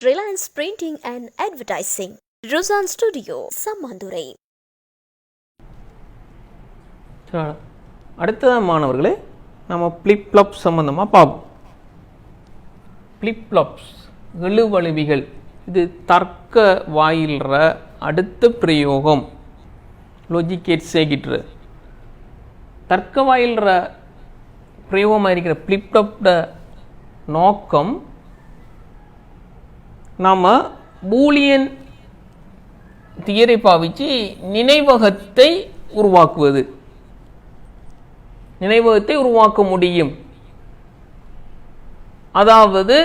Reliance Printing and Advertising, Ruzan Studio, Samandurai. அடுத்ததான் மாணவர்களே நம்ம ஃப்ளிப் ஃப்ளாப் சம்பந்தமாக பார்ப்போம். ஃப்ளிப் ஃப்ளாப்ஸ் எழுவழுவிகள் இது தர்க்க வாயில்ற அடுத்த பிரயோகம் லொஜிகேட் சேகிட்ரு தர்க்க வாயில்ற பிரயோகமாக இருக்கிற ஃப்ளிப் ஃப்ளாப்போட நோக்கம் நாம் பூலியன் தியரி பாவிச்சு நினைவகத்தை உருவாக்குவது, நினைவகத்தை உருவாக்க முடியும். அதாவது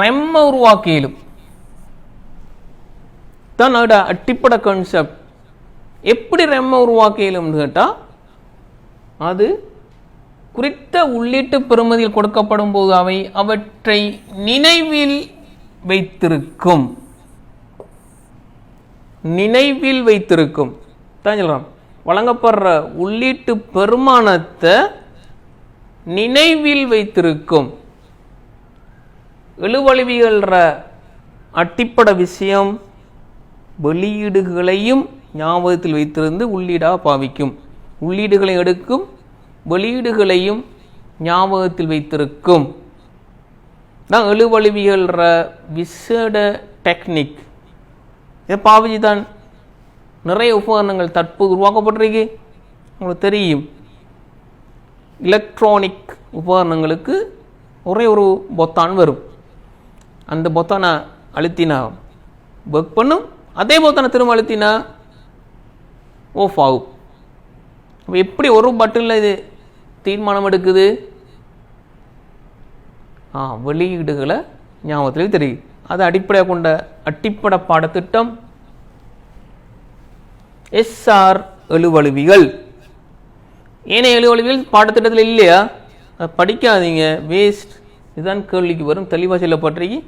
ரெம்ம உருவாக்கியலும் தான் அடிப்படை கான்செப்ட். எப்படி ரெம்ம உருவாக்கியலும்னு கேட்டால் அது குறித்த உள்ளீட்டு பெறுமதியில் கொடுக்கப்படும் போது அவற்றை நினைவில் வைத்திருக்கும், நினைவில் வைத்திருக்கும் தான் சொல்கிறோம். வழங்கப்படுற உள்ளீட்டு பெருமானத்தை நினைவில் வைத்திருக்கும். எழுவழுவிகள அடிப்படை விஷயம் வெளியீடுகளையும் ஞாபகத்தில் வைத்திருந்து உள்ளீடாக பாவிக்கும், உள்ளீடுகளை எடுக்கும், வெளியீடுகளையும் ஞாபகத்தில் வைத்திருக்கும் தான் எழுவழுவிகள விசேட டெக்னிக். இதை பாவிச்சு தான் நிறைய உபகரணங்கள் தற்போது உருவாக்கப்பட்டிருக்கு. உங்களுக்கு தெரியும், எலக்ட்ரானிக் உபகரணங்களுக்கு ஒரே ஒரு பொத்தான் வரும். அந்த பொத்தானை அழுத்தினா ஒர்க் பண்ணும், அதே பொத்தானை திரும்ப அழுத்தினா ஆஃப் ஆகும். எப்படி ஒரு பட்டனில் இது தீர்மானம் எடுக்குது? வெளியீடுகளை ஞாபகத்தில் தெரியும். அது அடிப்படையாக கொண்ட அடிப்படை பாடத்திட்டம் எஸ்ஆர் எழுவழுவிகள். ஏனைய எழுவழுவிகள் பாடத்திட்டத்தில் இல்லையா? படிக்காதீங்க, வேஸ்ட். இதுதான் கேள்விக்கு வரும். தெளிவாக சொல்லப்பட்டிருக்கு.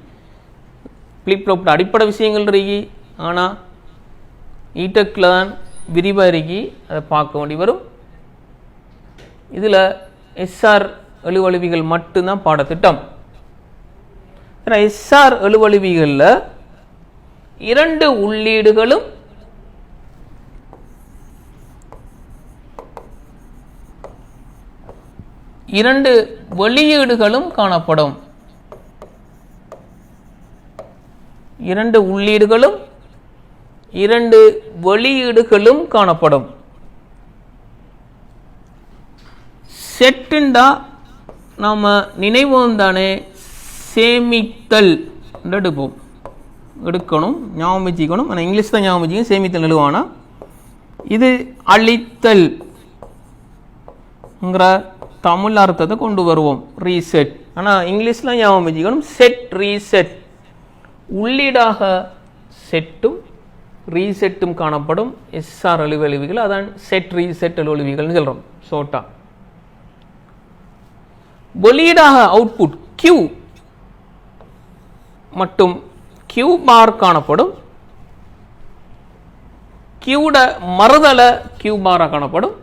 ஃப்ளிப் ஃப்ளாப்போட அடிப்படை விஷயங்கள் இருக்கு, ஆனால் ஈடெக்கில் தான் விரிவாக இருக்கி அதை பார்க்க வேண்டி வரும். இதில் எஸ்ஆர் எழுவழுவிகள் மட்டும்தான் பாடத்திட்டம். எஸ்ஆர் எழுவழுவிகளில் இரண்டு உள்ளீடுகளும் இரண்டு வெளியீடுகளும் காணப்படும். இரண்டு உள்ளீடுகளும் இரண்டு வெளியீடுகளும் காணப்படும். செட்டுண்டா நாம் நினைவோம் தானே, சேமித்தல் எடுப்போம், எடுக்கணும், ஞாபகம் வச்சுக்கணும். ஆனால் இங்கிலீஷ் தான் ஞாபகம் வச்சுக்கணும், சேமித்தல் எழுவானா. இது அழித்தல் தமிழ் அர்த்தத்தை கொண்டு வருவோம், ரீசெட். ஆனால் இங்கிலீஷில் ஞாபகம் வச்சுக்கணும், செட் ரீசெட். உள்ளீடாக செட்டும் ரீசெட்டும் காணப்படும் எஸ்ஆர் எழுவழுவிகள். அதான் செட் ரீசெட் எழுவழுவிகள்னு சொல்கிறோம் ஷோர்ட்டா. வெளியீடாக அவுட்புட் கியூ மற்றும் கியூ பார் காணப்படும். கியூட மறுதலை கியூ பாராக காணப்படும்.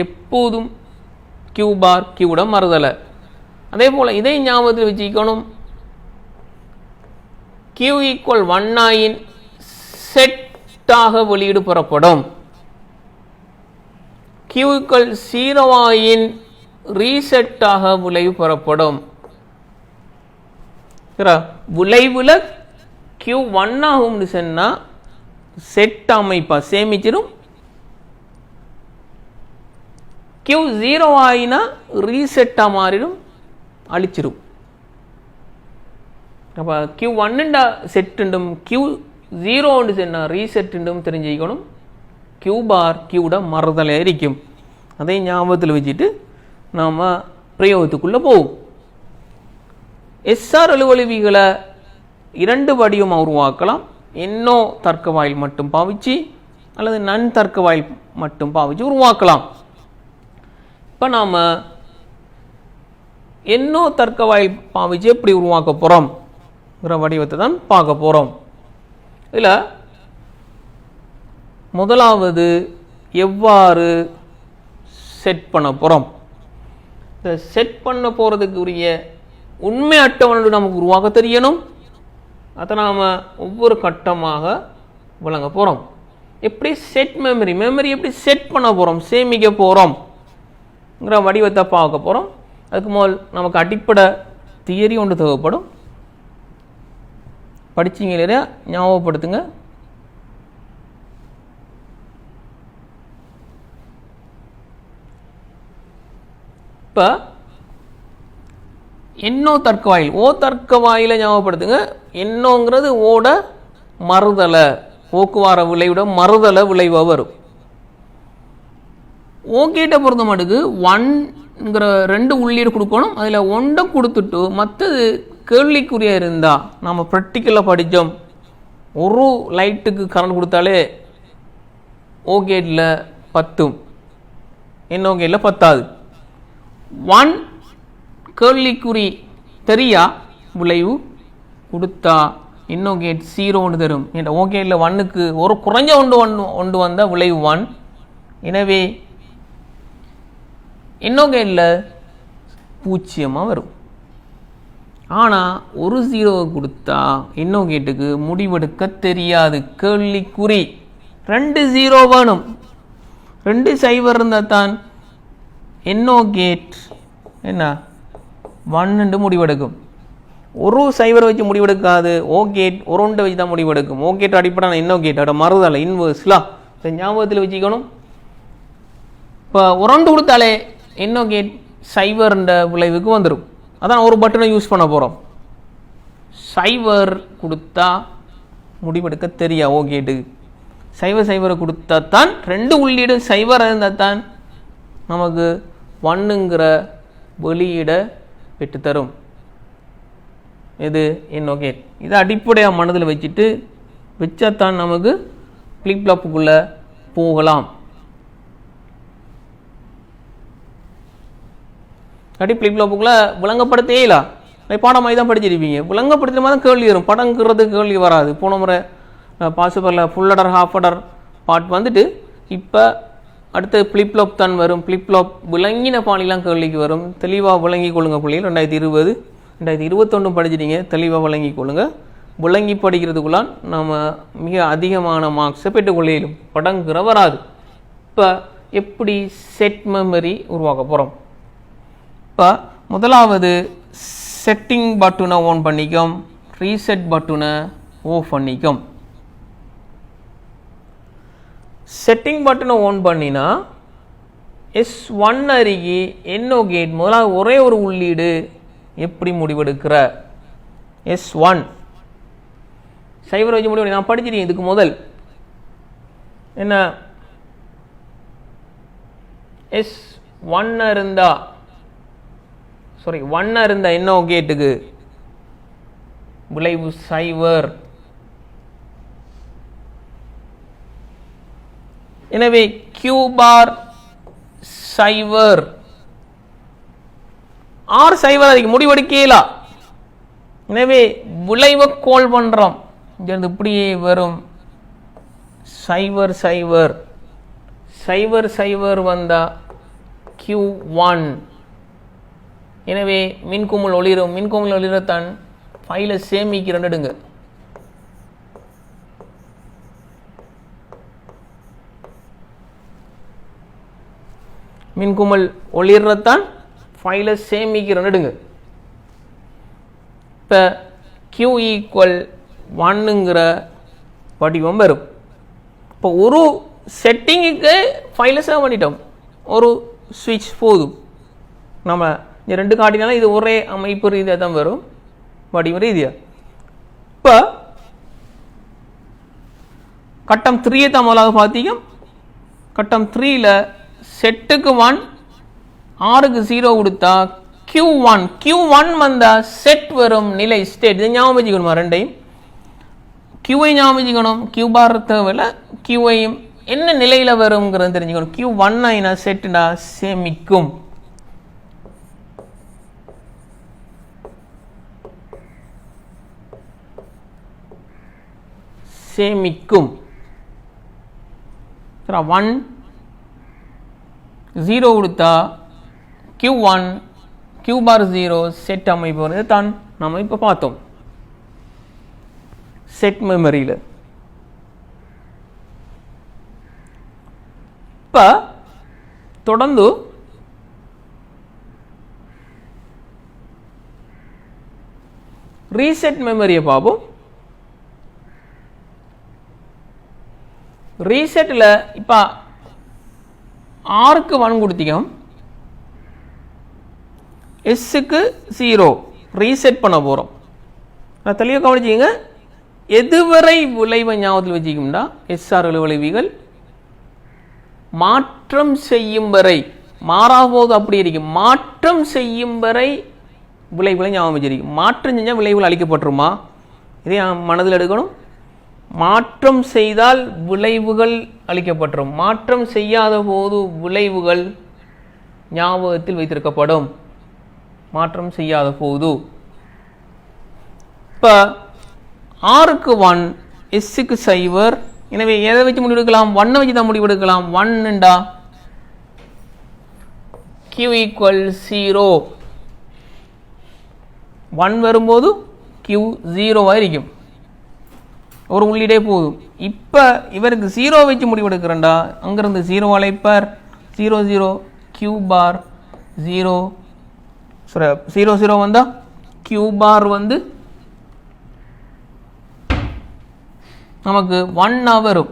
எப்போதும் கியூ பார் கியூட மறுதலை. அதே போல் இதை ஞாபகத்தில் வச்சுக்கணும். கியூ ஈக்குவல் 1 செட்டாக வெளியீடு பெறப்படும். கியூ ஈக்குவல் 0 ரீசெட்டாக விளைவு பெறப்படும். விளைவில் கியூ 1 ஆகும்னு சொன்னால் செட் அமைப்பா சேமிச்சிடும். கியூ 0 ஆகினா ரீசெட்டாக மாறிடும், அழிச்சிடும். அப்போ கியூ 1 செட்டுண்டும் கியூ 0 சொன்னால் ரீசெட்டுண்டும் தெரிஞ்சுக்கணும். கியூ பார் கியூட மறுதலை இருக்கும். அதை ஞாபகத்தில் வச்சுட்டு நாம் பிரயோகத்துக்குள்ளே போவோம். எஸ்ஆர் எழுவழுவிகளை இரண்டு வடிவமாக உருவாக்கலாம். என்னோ தர்க்க வாயில் மட்டும் பாவிச்சு அல்லது நன் தர்க்க வாயில் மட்டும் பாவிச்சு உருவாக்கலாம். இப்போ நாம் என்னோ தர்க்க வாயில் பாவிச்சு எப்படி உருவாக்க போகிறோம் வடிவத்தை தான் பார்க்க போகிறோம். இதில் முதலாவது எவ்வாறு செட் பண்ண போகிறோம். செட் பண்ண போகிறதுக்கு உரிய உண்மை அட்டவணை நமக்கு உருவாக்க தெரியணும். அதை நாம் ஒவ்வொரு கட்டமாக விளங்க போகிறோம். எப்படி செட் மெமரி எப்படி செட் பண்ண போகிறோம், சேமிக்க போகிறோம்ங்கிற வடிவத்தை பார்க்க போகிறோம். அதுக்கு முதல் நமக்கு அடிப்படை தியரி ஒன்று தேவைப்படும். படிச்சிங்க இல்லையா, ஞாபகப்படுத்துங்க. இப்போ என்னோ தர்க்க வாயில், ஓ தர்க்க வாயிலை ஞாபகப்படுத்துங்க. என்னோங்கிறது ஓட மறுதலை, போக்குவார விளைவிட மறுதலை விளைவாக வரும். ஓகேட்ட பொறுத்த மாட்டுக்கு 1ங்கிற 2 உள்ளீடு கொடுக்கணும். அதில் 1 கொடுத்துட்டு மற்றது கேள்விக்குரிய இருந்தால், நம்ம ப்ராக்டிக்கலாக படித்தோம், ஒரு லைட்டுக்கு கரண்ட் கொடுத்தாலே ஓகேட்டில் 10, ஓகேட்டில் 10. 1 கேள்விக்குறி தெரியா விளைவு கொடுத்தா இன்னோகேட் 0 தரும். என்ற ஓகேட்டில் 1க்கு ஒரு குறைஞ்ச ஒன்று வந்தால் விளைவு 1. எனவே இன்னோகேட்டில் 0 வரும். ஆனால் ஒரு 0 கொடுத்தா இன்னோகேட்டுக்கு முடிவெடுக்க தெரியாது, கேள்விக்குறி. 2 0 வேணும், 2 0 இருந்தால் தான் இன்னோகேட் என்ன 1 முடிவெடுக்கும். ஒரு 0 வச்சு முடிவெடுக்காது. ஓகேட் ஒரு 1 வச்சு தான் முடிவெடுக்கும். ஓகேட் அடிப்படை இன்னோகேட் அதோட மறுதலை இன்வர்ஸ்லாம் ஞாபகத்தில் வச்சுக்கணும். இப்போ ஒரு 2 கொடுத்தாலே இன்னோகேட் 0 விளைவுக்கு வந்துடும். அதான் ஒரு பட்டனை யூஸ் பண்ண போகிறோம். 0 கொடுத்தா முடிவெடுக்க தெரியா ஓகேட்டுக்கு. 0 கொடுத்தா தான் 2 உள்ளீடு 0 இருந்தால் தான் நமக்கு 1ங்கிற வெளியிட பெற்று தரும். இது இன்னோகேட். இதை அடிப்படையாக மனதில் வச்சுட்டு வச்சாத்தான் நமக்கு ஃப்ளிப் ஃப்ளாப்புக்குள்ளே போகலாம். அடி ஃப்ளிப் ஃப்ளாப்புக்குள்ளே விளங்கப்படுத்தேலா பாடமாக தான் படிச்சிருப்பீங்க. விளங்கப்படுத்துகிற மாதிரி தான் கேள்வி வரும், படங்கிறது கேள்வி வராது. போன முறை பாசிபிளில் ஃபுல் அடர் ஹாஃப் அடர் பார்ட் வந்துட்டு இப்போ அடுத்து ஃப்ளிப் ஃப்ளாப் தான் வரும். ஃப்ளிப் ஃப்ளாப் விளங்கின பாணிலாம் கேள்விக்கு வரும். தெளிவாக விளங்கி கொள்ளுங்க பிள்ளைகள். 2020 2021 படிச்சிட்டீங்க, தெளிவாக விளங்கி கொள்ளுங்க. விளங்கி படிக்கிறதுக்குள்ளான் நம்ம மிக அதிகமான மார்க்ஸை பெற்றுக்கொள்ளும், படங்கிற வராது. இப்போ எப்படி செட் மெமரி உருவாக்க போகிறோம். இப்போ முதலாவது செட்டிங் பட்டனை ஆன் பண்ணிக்கும், ரீசெட் பட்டனை ஆஃப் பண்ணிக்கும். செட்டிங் பட்டனை ஆன் பண்ணினா S1 அருகே இன்னோகேட் முதலாவது ஒரே ஒரு உள்ளீடு எப்படி முடிவெடுக்கிற S1 0 வச்சு முடிவு. நான் படிச்சிருக்கேன் இதுக்கு முதல் என்ன S1 இருந்தா 1 இருந்தா இன்னோகேட்டுக்கு விளைவு 0. எனவே Q பார் 0 ஆர் 0 அதுக்கு முடிவெடுக்கலா. எனவே விளைவை கோல் பண்றோம். இப்படியே வரும் 0 0 0 0 வந்தா Q1. எனவே மின்குமிழ் ஒளிரும். மின்குமிழ் ஒளிரத்தான் ஃபைலை சேமிக்கிறேன்னுடுங்க. மின்குமிழ் ஒளிரத்தான் ஃபைலை சேமிக்கிறேன்னுடுங்க. இப்போ Q = 1ங்கிற வடிவம் வரும். இப்போ ஒரு செட்டிங்குக்கு ஃபைலை சேவ் பண்ணிட்டோம், ஒரு சுவிட்ச் போதும். நம்ம இந்த 2 காட்டினாலும் இது ஒரே அமைப்பு ரீதியாக தான் வரும், வடிவ ரீதியாக. இப்போ கட்டம் 3 தான் முதலாக பார்த்தீங்க. கட்டம் 3ல் செட்டுக்கு 1 ஆறுக்கு 0 கொடுத்தா Q1 வந்தா செட் வரும் நிலை ஸ்டேட். இதை ஞாபகம் வச்சுக்கணுமா? ரெண்டையும் Qஐ ஞாபகம் வச்சுக்கணும். Q பார் தேவையில்லை, Qஐயும் என்ன நிலையில் வரும்ங்கிறது தெரிஞ்சுக்கணும். Q1 ஆயினா செட்டுனா சேமிக்கும். சேமிக்கும் 1 0 கொடுத்தா Q1 q பார் 0 செட் அமைப்பு வந்து தான் நம்ம இப்போ பார்த்தோம் செட் மெமரியில். இப்போ தொடர்ந்து ரீசெட் மெமரியை பார்ப்போம். ரீசெட்டில் இப்போ ஆருக்கு 1 கொடுத்தீங்க, எஸ்ஸுக்கு 0 ரீசெட் பண்ண போகிறோம். நான் தெளிவாக கவனிச்சிங்க, எதுவரை விளைவை ஞாபகத்தில் வச்சுக்கோம்னா எஸ்ஆர் விளைவிகள் மாற்றம் செய்யும் வரை மாறாபோது அப்படி இருக்கும், மாற்றம் செய்யும் வரை விளைவுகளை ஞாபகம் வச்சிருக்கும். மாற்றம் செஞ்சால் விளைவுகள் அளிக்கப்பட்டுருமா, இதை மனதில் எடுக்கணும். மாற்றம் செய்தால் விளைவுகள் அளிக்கப்பட்டுரும், மாற்றம் செய்யாத போது விளைவுகள் ஞாபகத்தில் வைத்திருக்கப்படும். மாற்றம் செய்யாத போது இப்போ ஆருக்கு 1 எஸ்ஸுக்கு 0, எனவே எதை வச்சு முடிவெடுக்கலாம், 1 வச்சு தான் முடிவெடுக்கலாம். 1 q = 0, 1 வரும்போது q 0 இருக்கும், ஒரு உள்ளீடே போதும். இப்போ இவருக்கு 0 வச்சு முடிவெடுக்கிறேன்டா, அங்கிருந்து 0 அழைப்பார், 0 0 q பார் 0 0 0 வந்தா q பார் வந்து நமக்கு 1 வரும்.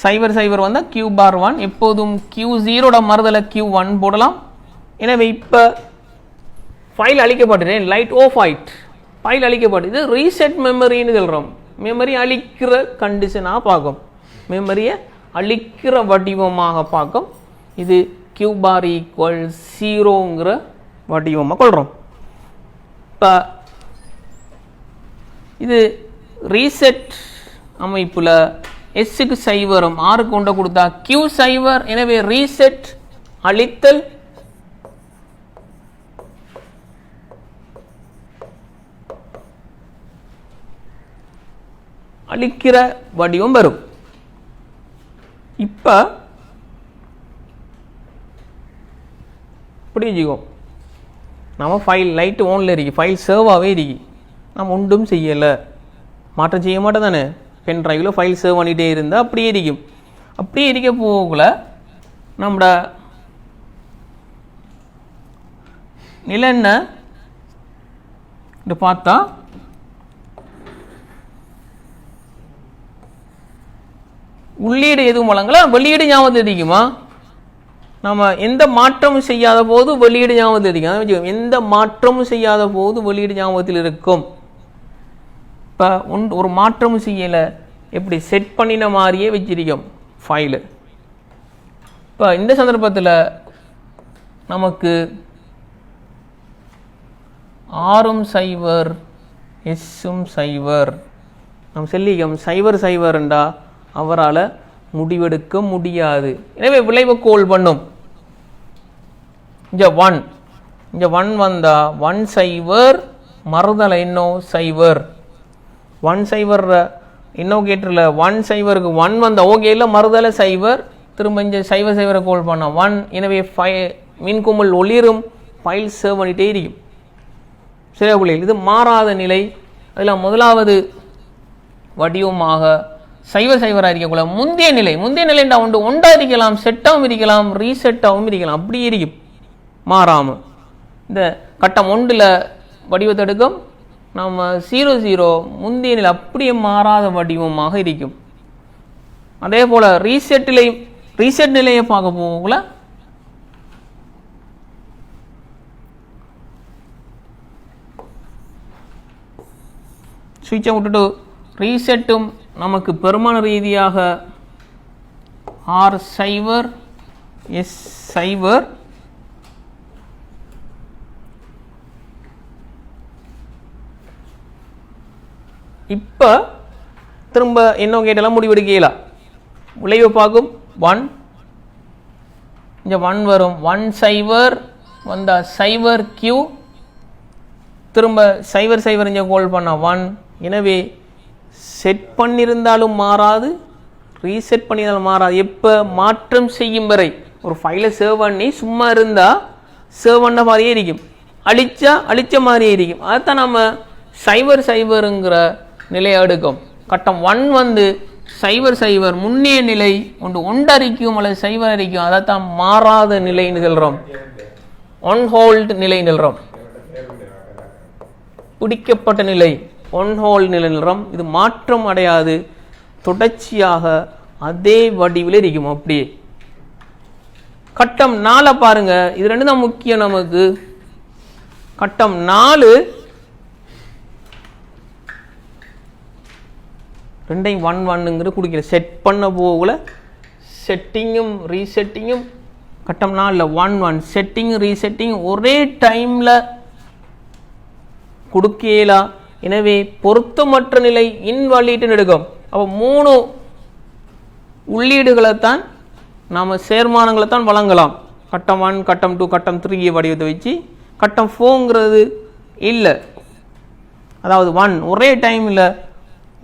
சைவர் சைவர் வந்தால் q பார் 1, எப்போதும் q0 மறுதலை q1 போடலாம். எனவே இப்போ ஃபைல் அழிக்கப்பட்டு லைட் ஆஃப் ஆயிட், ஃபைல் அழிக்கப்பட்டு இது ரீசெட் மெமரின்னு சொல்கிறோம். மெமரி அழிக்கிற கண்டிஷனாக பார்க்கும், மெமரியை அழிக்கிற வடிவமாக பார்க்கும். இது q பார் = 0ங்கிற வடிவமாக கொள்கிறோம். இப்போ இது ரீசெட் அமைப்பில் எஸ்ஸுக்கு 0 ஆருக்கு கொண்டு கொடுத்தா q 0, எனவே ரீசெட் அழித்தல் அழிக்கிற வடிவம் வரும். இப்போ புரிஞ்சுக்கோ, நம்ம ஃபைல் லைட்டு ஓனில் இருக்கு, ஃபைல் சேவாகவே இருக்கு, நம்ம ஒன்றும் செய்யலை, மாற்றம் செய்ய மாட்டோம் தானே. பென் ட்ரைவில் ஃபைல் சேவ் பண்ணிகிட்டே இருந்தால் அப்படியே இருக்கும். அப்படியே இருக்க போகல நம்மட நிலை என்ன பார்த்தா உள்ளீடு எதுவும் வழங்கல, வெளியீடு ஞாபகத்தில் இருக்குமா, நம்ம எந்த மாற்றமும் செய்யாத போது வெளியீடு ஞாபகத்தில் இருக்கும். எந்த மாற்றமும் செய்யாத போது வெளியீடு ஞாபகத்தில் இருக்கும். இப்போ ஒரு மாற்றமும் செய்யலை, எப்படி செட் பண்ணின மாதிரியே வச்சிருக்கோம் ஃபைலு. இப்போ இந்த சந்தர்ப்பத்தில் நமக்கு ஆறும் 0 எஸ்ஸும் 0 நம்ம சொல்லிக்கோம். 0 0ண்டா அவரால் முடிவெடுக்க முடியாது, எனவே விளைவை கோல் பண்ணும். இங்கே 1 வந்தா 1 0 மறுதலை இன்னும் 0 1 0 இன்னும் கேட்டுல 1 0க்கு 1 வந்தா ஓகே இல்லை, மறுதலை 0 திரும்ப இங்கே 0 0 கோல் பண்ண 1, எனவே மின்குமல் ஒளிரும், ஃபைல் சேவ் பண்ணிட்டே இருக்கும். சரியா பிள்ளைகள், இது மாறாத நிலை. அதில் முதலாவது வடிவமாக 0 0 இருக்கக்கூட முந்தைய நிலைண்டா ஒன்றா இருக்கலாம், செட்டாகவும் இருக்கலாம், ரீசெட்டாகவும் இருக்கலாம், அப்படி இருக்கும் மாறாமல். இந்த கட்டம் 1ல் வடிவத்தை எடுக்கும், நம்ம 0 0 முந்தைய நிலை அப்படியே மாறாத வடிவமாக இருக்கும். அதே போல் ரீசெட் நிலையை பார்க்க போகல சுவிட்சை விட்டுட்டு ரீசெட்டும் நமக்கு பெருமான ரீதியாக R 0 S 0 இப்போ திரும்ப என்ன கேட்டெல்லாம் முடிவெடுக்கலாம். விளைவை பார்க்கும் 1 இங்கே 1 வரும், 1 0 வந்தால் 0 Q திரும்ப 0 0 இங்கே கோல் பண்ண 1, எனவே செட் பண்ணியிருந்தாலும் மாறாது, ரீசெட் பண்ணினால் மாறாது. எப்போ மாற்றம் செய்யும் வரை. ஒரு ஃபைலை சேவ் பண்ணி சும்மா இருந்தால் சேவ் பண்ண மாதிரியே இருக்கும், அழிச்ச மாதிரியே இருக்கும். அதுதான் நம்ம சைபருங்கிற நிலையை எடுக்கும். கட்டம் 1 வந்து சைபர் முன்னிய நிலை ஒன்றறிக்கும் அல்லது சைபர் அறிக்கும். அதைத்தான் மாறாத நிலை நிகழ்கிறோம், ஒன் ஹோல்ட் நிலை நிகழ்கிறோம், பிடிக்கப்பட்ட நிலை, ஒன் ஹோல்ட் நிலை நிகழ்கிறோம். இது மாற்றம் அடையாது, தொடர்ச்சியாக அதே வடிவில் இருக்கும். அப்படியே கட்டம் 4 பாருங்க, இது ரெண்டு தான் முக்கியம் நமக்கு. கட்டம் 4 ரெண்டையும் 1 குடிக்கிற செட் பண்ண போகல, செட்டிங்கும் ரீசெட்டிங்கும். கட்டம் 4 1 செட்டிங் ரீசெட்டிங் ஒரே டைமில் கொடுக்கலாம். எனவே பொருத்தமற்ற நிலை இன்வாலிட் எடுக்கும். அப்போ 3 உள்ளீடுகளைத்தான் நாம் சேர்மானங்களைத்தான் வழங்கலாம். கட்டம் 1 கட்டம் 2 கட்டம் 3 வடிவத்தை வச்சு. கட்டம் 4ங்கிறது இல்லை. அதாவது 1 ஒரே டைமில்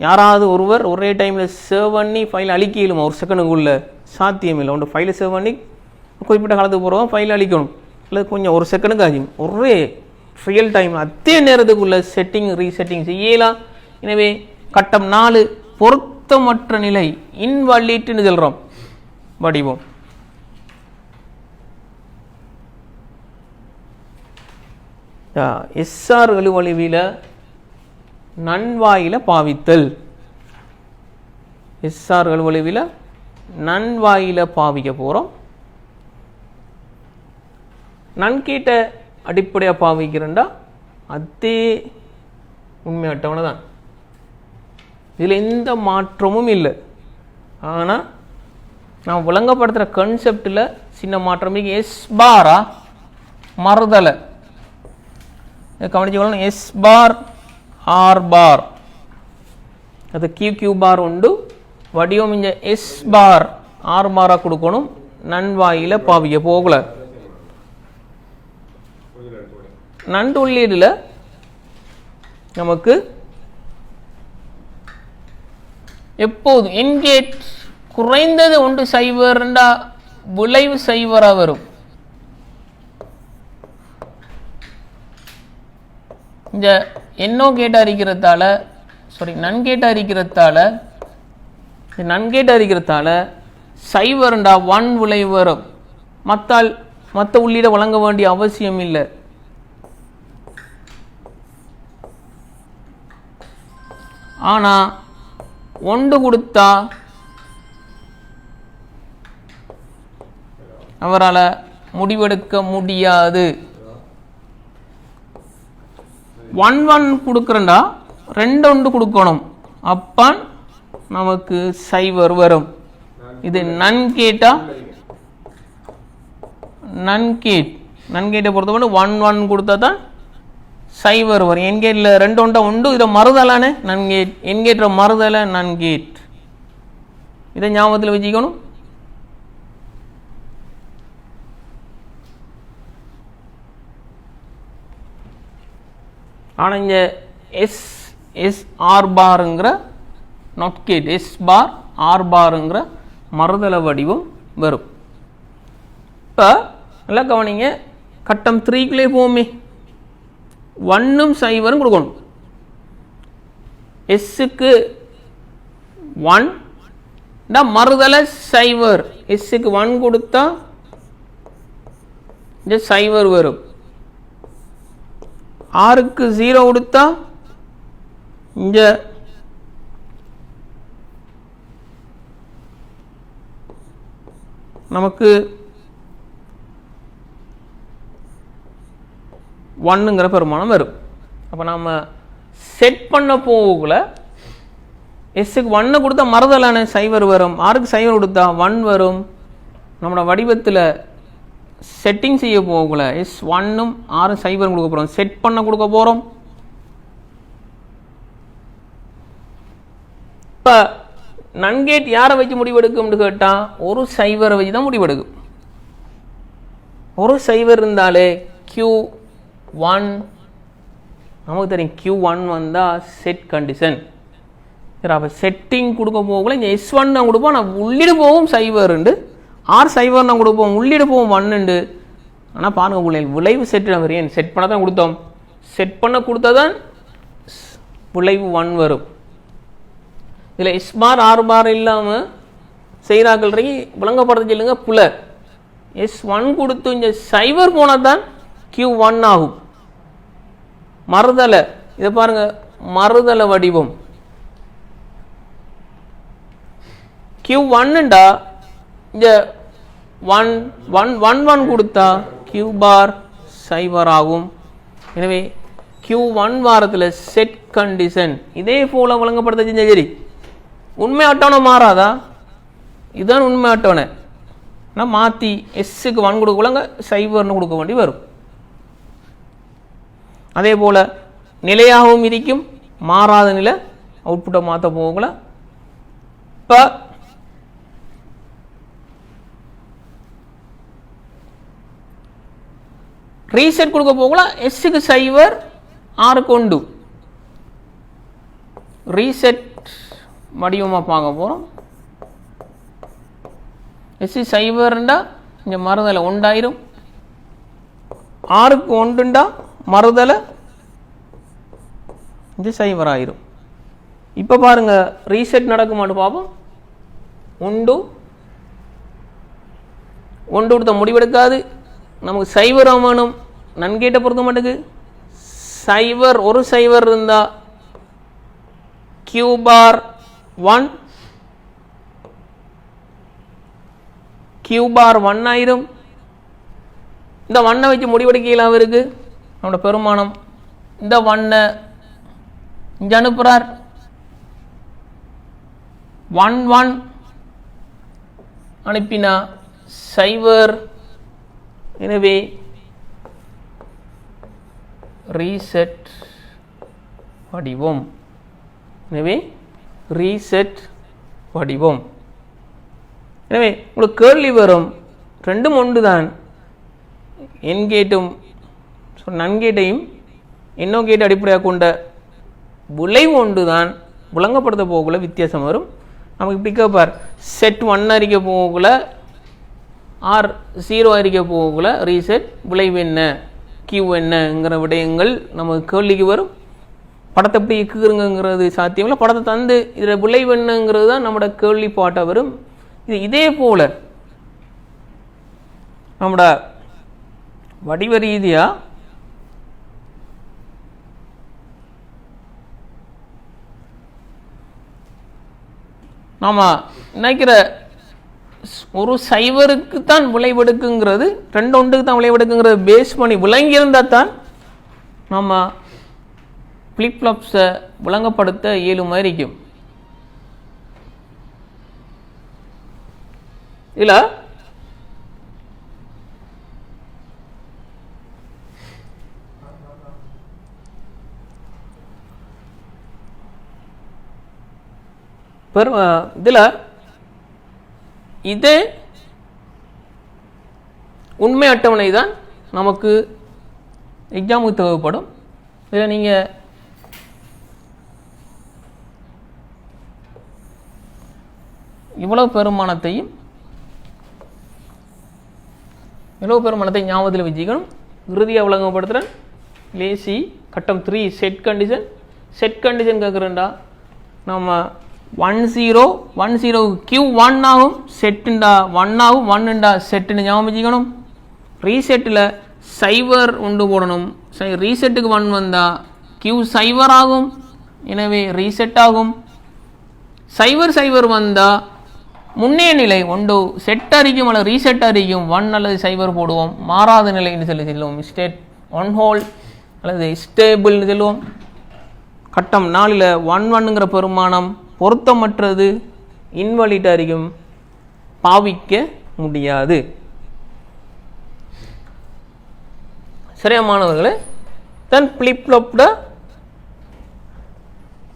யாராவது ஒருவர் ஒரே டைமில் சேவ் பண்ணி ஃபைல் அழிக்க இயலுமா? ஒரு செகண்டுக்குள்ள சாத்தியம் இல்லை. ஒன்று ஃபைலை சேவ் பண்ணி குறிப்பிட்ட காலத்துக்கு போகிறோம், ஃபைல் அழிக்கணும், இல்லை கொஞ்சம் ஒரு செகண்டுக்கு ஆகும். ஒரே ரியல் டைம் அதே நேரத்துக்குள்ள செட்டிங் ரீசெட்டிங் செய்யலாம். எனவே கட்டம் 4 பொருத்தமற்ற நிலை இன்வாலிட்னு சொல்கிறோம் வடிவம். எஸ்ஆர் எழுவழிவில் நன்வாயில பாவித்தல். எஸ்ஆர் எழுவழிவில் நன்வாயில பாவிக்க போகிறோம். நன்கீட்ட அடிப்படையாக பாவிக்கிறேன்டா அதே உண்மை அட்டவணை தான். இதில் எந்த மாற்றமும் இல்லை. ஆனால் நான் விளங்கப்படுத்துகிற கன்செப்டில் சின்ன மாற்றம் இருக்கு. எஸ் பாரா மறுதலை கவனிச்சு, எஸ் பார் ஆர் பார் அது கியூ பார் உண்டு. வடிவம் இங்கே எஸ் பார் ஆர் பாராக கொடுக்கணும். நன்வாயில பாவிக்க போகல. நண்டு உள்ளீடுல நமக்கு எப்போது என்கேட் குறைந்தது 1 சைபர் விளைவு சைபராக வரும். இந்த என்னோ கேட்டா இருக்கிறதால நன்கேட்டா இருக்கிறதால சைபர்ண்டா 1 விளைவு வரும். மற்ற உள்ளீட வழங்க வேண்டிய அவசியம் இல்லை. ஆனால் 1 கொடுத்தா அவரால் முடிவெடுக்க முடியாது. 1 கொடுக்குறேன்டா 2 கொடுக்கணும், அப்போ நமக்கு சைபர் வரும். இது நன்கேட்டா நன்கேட்டை பொறுத்தவரை 1 கொடுத்தா தான் சைபர் வரும். என்கேட்டில் 2 உண்டு. இதில் மறுதலானே நன்கேட், என்கேட்ற மறுதலை நன்கேட். இதை ஞாபகத்தில் வச்சுக்கணும். ஆனால் இங்கே எஸ் ஆர் பாருங்கிற not gate, S bar R பாருங்கிற மறுதலை வடிவம் வரும். இப்போ நல்லா கவனிங்க, கட்டம் 3க்குள்ளே போவோமே. 1 சைபரும் கொடுக்கணும். எஸ்ஸுக்கு 1 மறுதலை சைபர். எஸ்ஸுக்கு 1 கொடுத்தா இந்த சைபர் வரும். ஆருக்கு 0 கொடுத்தா இங்க நமக்கு 1ங்கிற பெருமானம் வரும். அப்போ நம்ம செட் பண்ண போகல எஸ்ஸுக்கு 1 கொடுத்தா மறுதலான சைபர் வரும். ஆருக்கு சைபர் கொடுத்தா 1 வரும். நம்மளோட வடிவத்தில் செட்டிங் செய்ய போகல எஸ் 1 6 சைபர் கொடுக்க போகிறோம், செட் பண்ண கொடுக்க போகிறோம். இப்போ நன்கேட் யாரை வச்சு முடிவெடுக்கும்னு கேட்டால் ஒரு சைபரை வச்சு தான் முடிவெடுக்கும். ஒரு சைபர் இருந்தாலே Q1 நமக்கு தெரியும். Q1 வந்தால் செட் கண்டிஷன். சரி, அப்போ செட்டிங் கொடுக்க போகல இங்கே S1 நான் கொடுப்போம், நான் உள்ளிடு போகும் சைவருண்டு, R0 நான் கொடுப்போம், உள்ளிடு போகும் 1 ஆனால் பாருங்க பிள்ளைகள் விளைவு செட் நம்ம ஏன் செட் பண்ண தான் கொடுத்தோம், செட் பண்ண கொடுத்தா தான் விளைவு 1 வரும். இதில் S பார் R பார் இல்லாமல் செய்கிறாக்கள் விளங்கப்படுத்த சொல்லுங்க புல. S1 கொடுத்து இங்கே சைவர் போனால் தான் Q1 ஆகும். மறுதலை இதை பாருங்க, மறுதலை வடிவம் Q1ண்டா இங்கே 1 கொடுத்தா Q பார் சைவர் ஆகும். எனவே Q1 வாரத்தில் செட் கண்டிஷன் இதே போல வழங்கப்படுத்த செஞ்ச சரி உண்மை அட்டவணை மாறாதா, இதுதான் உண்மை அட்டவணை. ஆனால் மாற்றி எஸ்ஸுக்கு 1 கொடுக்கலங்க சைவர்னு கொடுக்க வேண்டி வரும். அதே போல் நிலையாகவும் இருக்கும், மாறாத நிலை அவுட்புட்டை மாற்ற போகல. இப்போ ரீசெட் கொடுக்க போகல, எஸ்ஸுக்கு சைவர் ஆறுக்கு 1 ரீசெட் வடிவமாக பார்க்க போகிறோம். எஸ்ஸு சைவர்ண்டா இங்கே மறுதலை 1 ஆறுக்கு 1ண்டா மறுதலை இது சைவர் ஆயிரும். இப்போ பாருங்க ரீசெட் நடக்குமான்னு பார்ப்போம். 1 கொடுத்த முடிவெடுக்காது, நமக்கு சைவர் ஆமானும் நன்கேட்ட பொறுத்த மாட்டுக்கு சைவர் ஒரு சைவர் இருந்தால் Q பார் 1 Q பார் 1 ஆயிரும். இந்த 1 வச்சு முடிவெடுக்கையில் அவருக்கு நம்மளோட பெருமானம் இந்த 1 இங்கே அனுப்புகிறார் 1 அனுப்பினா சைவர். எனவே ரீசெட் வடிவம், எனவே ரீசெட் வடிவம். எனவே உங்களுக்கு கேள்வி வரும், ரெண்டும் ஒன்று தான், என் கேட்டும் நன்கேட்டையும் என்னோ கேட்டு அடிப்படையாக கொண்ட விளைவு ஒன்று தான், விளங்கப்படுத்த போகல வித்தியாசம் வரும். நமக்கு இப்படி கேட்பார், செட் 1 அறிக்க போகல R0 அறிக்க போகல ரீசெட் விளைவு என்ன Q என்னங்கிற விடயங்கள் நமக்கு கேள்விக்கு வரும். படத்தை எப்படி இக்குங்கிறது சாத்தியம் இல்லை, படத்தை தந்து இதில் விளைவு என்னங்கிறது தான் நம்மளோட கேள்வி பாட்டாக வரும். இதே போல் நம்மளோட வடிவ ரீதியாக நாம் நினைக்கிற ஒரு சைவருக்கு தான் விளைவெடுக்குங்கிறது 2 ஒன்றுக்கு தான் விளைவெடுக்குங்கிறது பேஸ் பண்ணி விளங்கியிருந்தால் தான் நம்ம ஃப்ளிப் ஃப்ளாப்ஸை விளங்கப்படுத்த இயலுமா இருக்கும். இல்லை இதில் இதே உண்மை அட்டவணை தான் நமக்கு எக்ஸாமுக்கு தேவைப்படும். இதில் நீங்கள் இவ்வளவு பெருமானத்தையும் ஞாபகத்தில் வச்சுக்கணும். இறுதியாக விளங்கப்படுத்துகிறேன். லேசி கட்டம் 3 செட் கண்டிஷன் கேட்குறேன்டா நம்ம 10 Q1 ஆகும், செட்டுண்டா 1 ஆகும், 1ண்டா செட்டுன்னு ஞாபகம் வச்சுக்கணும். ரீசெட்டில் சைவர் உண்டு போடணும். ரீசெட்டுக்கு 1 வந்தால் Q சைவர் ஆகும், எனவே ரீசெட் ஆகும். சைவர் வந்தால் முன்னே நிலை ஒன்று செட் அறிக்கும் அல்லது ரீசெட் அறிக்கும் 1 அல்லது சைவர் போடுவோம். மாறாத நிலைன்னு சொல்லி சொல்லுவோம், ஸ்டேட் ஒன் ஹோல் அல்லது ஸ்டேபிள்னு சொல்லுவோம். கட்டம் 4ல் 1 பெருமானம் பொருத்தமற்றது, இன்வாலிட் அறிக்கும், பாவிக்க முடியாது. சரியா மாணவர்களே? தன் ஃப்ளிப் ஃப்ளாப்ட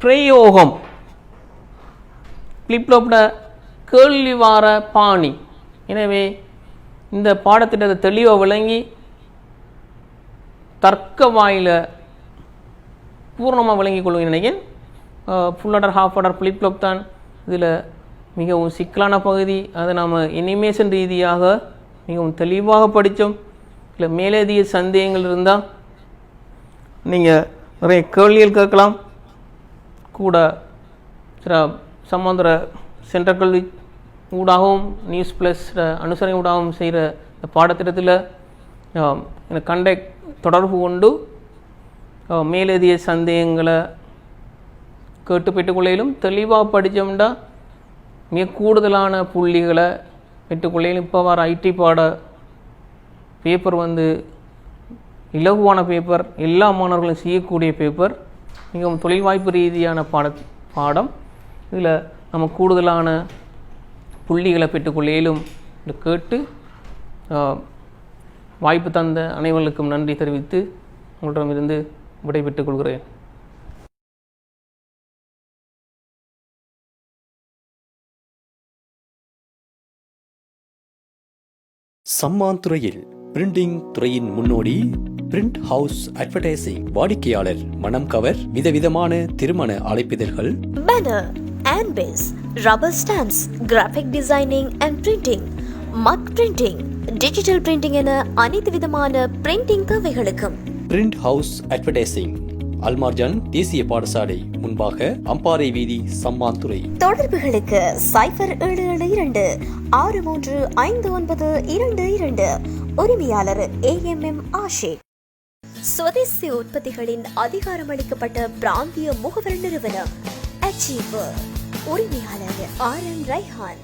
பிரயோகம், ஃப்ளிப் ஃப்ளாப்ட கேள்வி வார பாணி. எனவே இந்த பாடத்திட்டத்தை தெளிவாக விளங்கி தர்க்க வாயில பூர்ணமாக விளங்கிக் கொள்வேன் நினைக்கிறேன். Full order half order flip flop தான் இதில் மிகவும் சிக்கலான பகுதி. அதை நாம் அனிமேஷன் ரீதியாக மிகவும் தெளிவாக படித்தோம். இல்லை மேலதிக சந்தேகங்கள் இருந்தால் நீங்கள் நிறைய கேள்விகள் கேட்கலாம். கூட சில சம்பந்தர சென்ட்ரல் கல்வி ஊடாகவும் நியூஸ் ப்ளஸ் அனுசரணை ஊடாகவும் செய்கிற இந்த பாடத்திட்டத்தில் எனக்கு கண்டக்ட் தொடர்பு கொண்டு மேலதிக சந்தேகங்களை கேட்டு பெற்றுக்கொள்ளையிலும் தெளிவாக படித்தோம்னா மிக கூடுதலான புள்ளிகளை பெற்றுக்கொள்ளையிலும். இப்போ வர ஐடி பாட பேப்பர் இலகுவான பேப்பர், எல்லா மாணவர்களும் செய்யக்கூடிய பேப்பர், மிகவும் தொழில் வாய்ப்பு ரீதியான பாடம். இதில் நம்ம கூடுதலான புள்ளிகளை பெற்றுக்கொள்ளையிலும் கேட்டு வாய்ப்பு தந்த அனைவருக்கும் நன்றி தெரிவித்து உங்களிடமிருந்து விடைபெற்றுக் கொள்கிறேன். சம்மான் துறையில் பிரிண்டிங் துறையின் முன்னோடி பிரிண்ட் ஹவுஸ் அட்வர்டைசிங். வாடிக்கையாளர் மனம் கவர் விதவிதமான திருமண அழைப்பிதழ்கள், banner, handbills, rubber stamps, graphic designing and printing, mug printing, digital printing என அனைத்து விதமான பிரிண்டிங் தேவைகளுக்கும் பிரிண்ட் ஹவுஸ் அட்வர்டைசிங். அல்மார்ஜான் தேசிய பாடசாலை முன்பாக, அம்பாறை வீதி, சம்மான் துறை. தொடர்புகளுக்கு 0772635922. உரிமையாளர் AMM ஆஷிக். சுதேசி உற்பத்திகளின் அதிகாரமளிக்கப்பட்ட பிராந்திய முகவர் நிறுவனம் அச்சீவர். உரிமையாளர் RM ரைஹான்.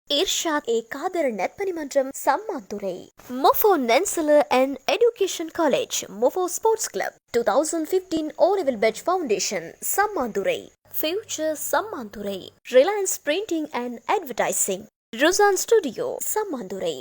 இர்ஷாத் காதர் நற்பணி மன்றம், சம்மாந்துறை. மொஃபோ நென்சலர் அண்ட் எஜுகேஷன் காலேஜ், மொஃபோ sports club, 2015 O-Level Batch Foundation, Sammanthurai. Future, Sammanthurai. Reliance printing and advertising, Rusan studio, Sammanthurai.